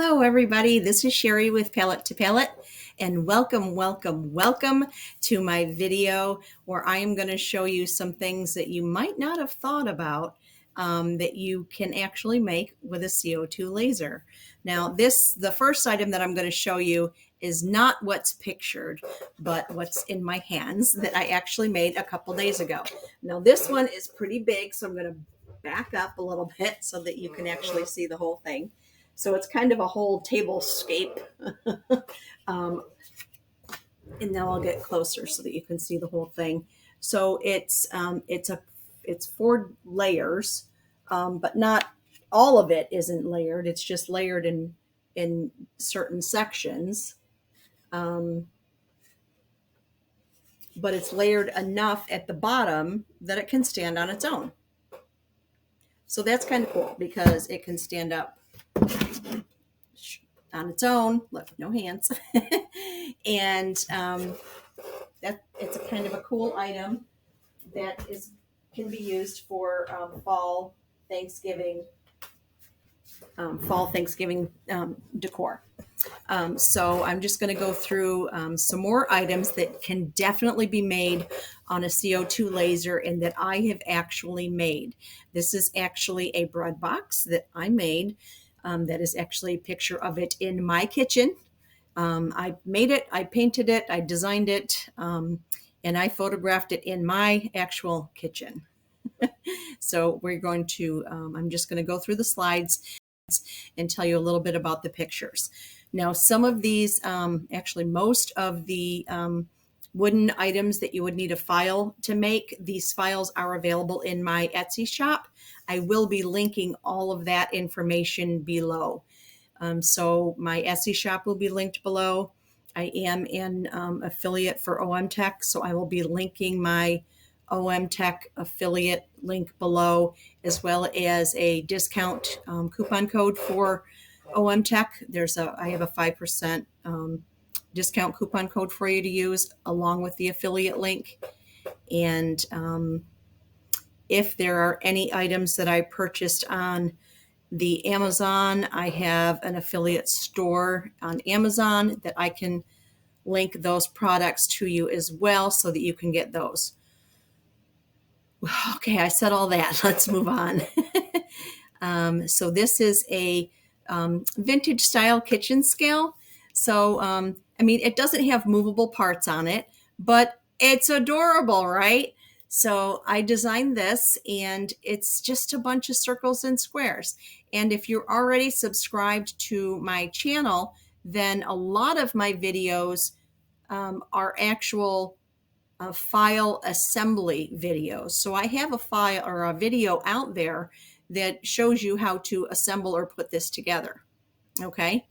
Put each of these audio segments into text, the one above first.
Hello, everybody. This is Sherry with Palette to Palette, and welcome to my video where I am going to show you some things that you might not have thought about that you can actually make with a CO2 laser. Now, the first item that I'm going to show you is not what's pictured, but what's in my hands that I actually made a couple days ago. Now, this one is pretty big, so I'm going to back up a little bit so that you can actually see the whole thing. So it's kind of a whole tablescape. And now I'll get closer so that you can see the whole thing. So it's 4 layers, but not all of it isn't layered. It's just layered in certain sections. But it's layered enough at the bottom that it can stand on its own. So that's kind of cool because it can stand up on its own, look, no hands. And that it's a kind of a cool item that can be used for fall Thanksgiving decor. So I'm just going to go through some more items that can definitely be made on a CO2 laser and that I have actually made. This is actually a bread box that I made. That is actually a picture of it in my kitchen. I made it, I painted it, I designed it, and I photographed it in my actual kitchen. So we're going to, I'm just going to go through the slides and tell you a little bit about the pictures. Now, some of these, actually most of the wooden items that you would need a file to make, these files are available in my Etsy shop. I will be linking all of that information below. So my Etsy shop will be linked below. I am an affiliate for OM Tech, so I will be linking my OM Tech affiliate link below, as well as a discount coupon code for OM Tech. I have a 5% discount coupon code for you to use along with the affiliate link. And if there are any items that I purchased on the Amazon, I have an affiliate store on Amazon that I can link those products to you as well so that you can get those. Okay, I said all that. Let's move on. So this is a vintage style kitchen scale. So, I mean, it doesn't have movable parts on it, but it's adorable, right? So I designed this, and it's just a bunch of circles and squares. And if you're already subscribed to my channel, then a lot of my videos are actual file assembly videos. So I have a file or a video out there that shows you how to assemble or put this together. Okay.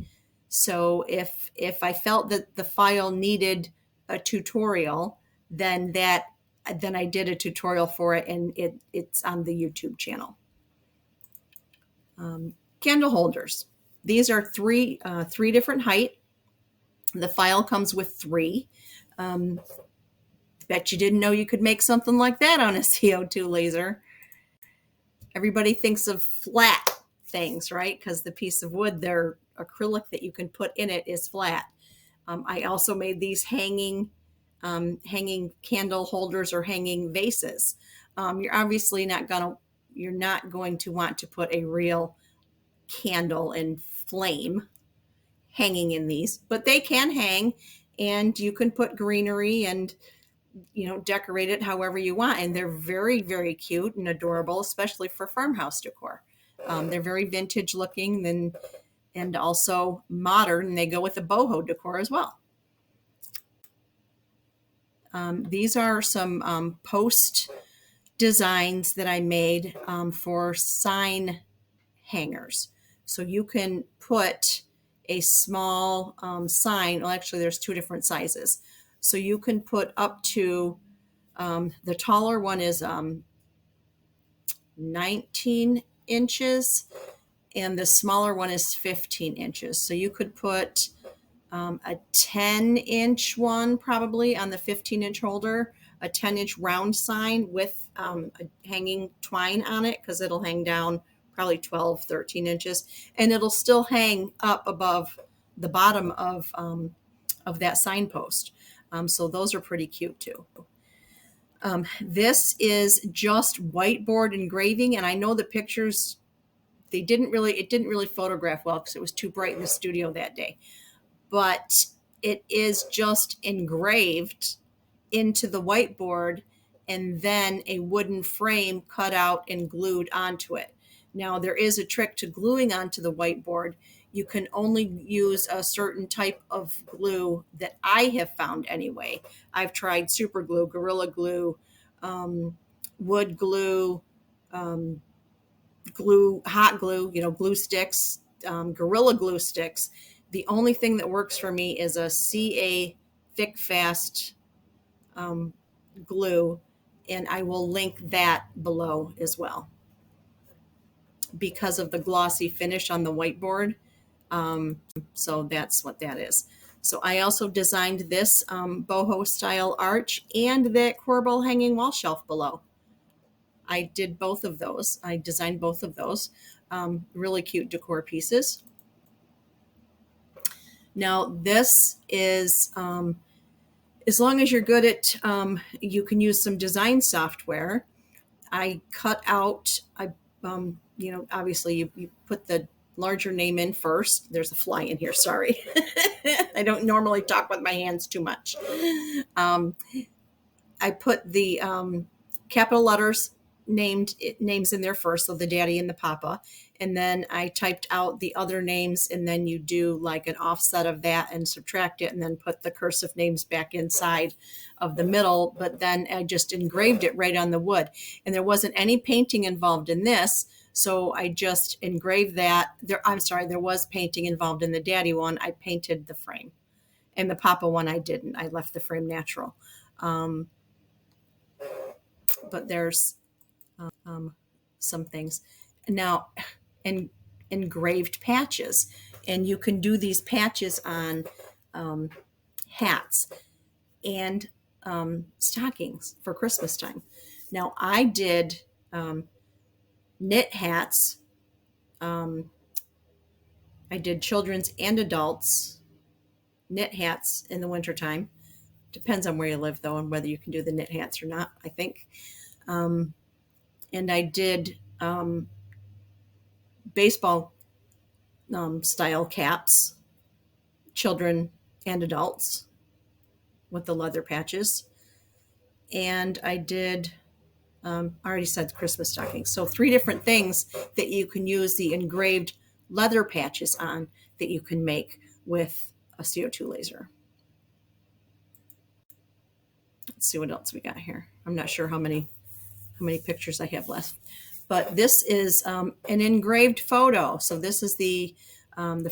So if I felt that the file needed a tutorial, then I did a tutorial for it, and it's on the YouTube channel. Candle holders. These are three different height. The file comes with 3. Bet you didn't know you could make something like that on a CO2 laser. Everybody thinks of flat things, right? Because the piece of wood, their acrylic that you can put in it is flat. I also made these hanging candle holders or hanging vases. You're obviously not going to want to put a real candle and flame hanging in these, but they can hang, and you can put greenery and decorate it however you want. And they're very, very cute and adorable, especially for farmhouse decor. They're very vintage looking and also modern. They go with the boho decor as well. These are some post designs that I made for sign hangers. So you can put a small sign. Well, actually, there's 2 different sizes. So you can put up to, the taller one is 19 inches, and the smaller one is 15 inches. So you could put a 10-inch one probably on the 15-inch holder, a 10-inch round sign with a hanging twine on it, because it'll hang down probably 12, 13 inches, and it'll still hang up above the bottom of that signpost. So those are pretty cute too. This is just whiteboard engraving, and I know the pictures, it didn't really photograph well because it was too bright in the studio that day, but it is just engraved into the whiteboard and then a wooden frame cut out and glued onto it. Now, there is a trick to gluing onto the whiteboard. You can only use a certain type of glue that I have found anyway. I've tried super glue, Gorilla Glue, wood glue, hot glue, glue sticks, Gorilla Glue sticks. The only thing that works for me is a CA Thick Fast glue, and I will link that below as well because of the glossy finish on the whiteboard. So that's what that is. So I also designed this boho style arch and that corbel hanging wall shelf below. I did both of those. I designed both of those. Really cute decor pieces. Now this is, as long as you're good at, you can use some design software. I cut out, obviously you put the larger name in first. There's a fly in here, sorry. I don't normally talk with my hands too much. I put the capital letters names in there first, so the daddy and the papa, and then I typed out the other names, and then you do like an offset of that and subtract it, and then put the cursive names back inside of the middle, but then I just engraved it right on the wood, and there wasn't any painting involved in this, so I just engraved that. There was painting involved in the daddy one. I painted the frame, and the papa one I didn't. I left the frame natural. But there's some things now, and engraved patches, and you can do these patches on hats and stockings for Christmas time. Now I did knit hats. I did children's and adults knit hats in the wintertime. Depends on where you live though, and whether you can do the knit hats or not, I think. And I did baseball style caps, children and adults, with the leather patches. And I did, I already said Christmas stockings. So 3 different things that you can use the engraved leather patches on that you can make with a CO2 laser. Let's see what else we got here. I'm not sure how many pictures I have left, but this is an engraved photo. So this is the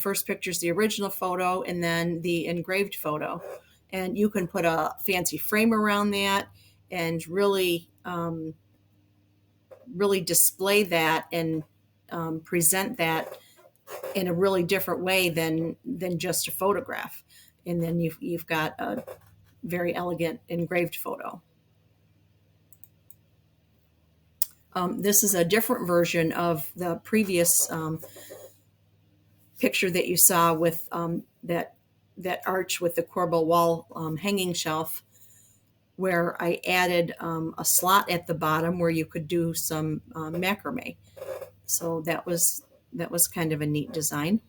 first picture is the original photo, and then the engraved photo. And you can put a fancy frame around that and really, really display that and present that in a really different way than just a photograph. And then you've got a very elegant engraved photo. This is a different version of the previous picture that you saw with that arch with the corbel wall hanging shelf, where I added a slot at the bottom where you could do some macrame. So that was kind of a neat design.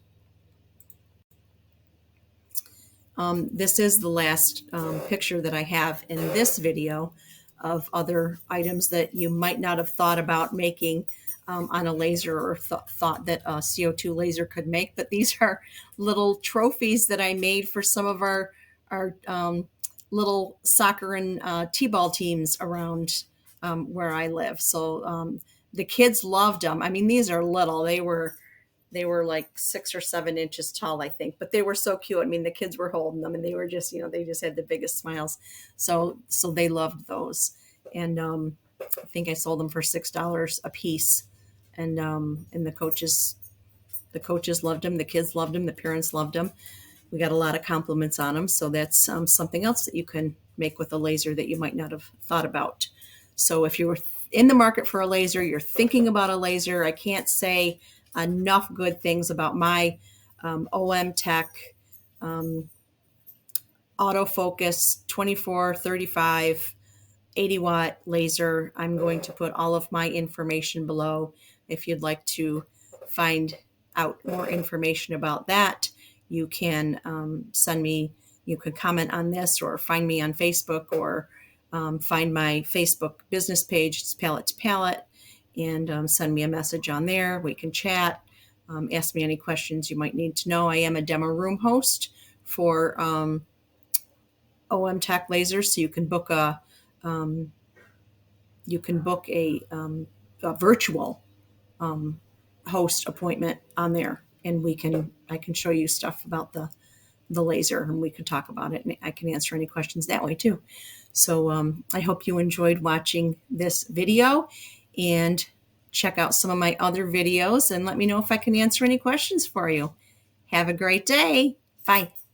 This is the last picture that I have in this video of other items that you might not have thought about making on a laser, or thought that a CO2 laser could make. But these are little trophies that I made for some of our little soccer and t-ball teams around where I live. So the kids loved them. I mean, these are little. They were like 6 or 7 inches tall, I think, but they were so cute. I mean, the kids were holding them, and they were just, they just had the biggest smiles. So they loved those. And I think I sold them for $6 a piece. And the coaches loved them. The kids loved them. The parents loved them. We got a lot of compliments on them. So that's something else that you can make with a laser that you might not have thought about. So if you're in the market for a laser, you're thinking about a laser, I can't say enough good things about my OM Tech autofocus 24, 35, 80-watt laser. I'm going to put all of my information below if you'd like to find out more information about that. You can send me, you can comment on this or find me on Facebook, or find my Facebook business page. It's Palette to Palette, and send me a message on there. We can chat, ask me any questions you might need to know. I am a demo room host for OM Tech lasers, so you can book a a virtual host appointment on there, and I can show you stuff about the laser, and we can talk about it, and I can answer any questions that way too. So I hope you enjoyed watching this video, and check out some of my other videos and let me know if I can answer any questions for you. Have a great day. Bye.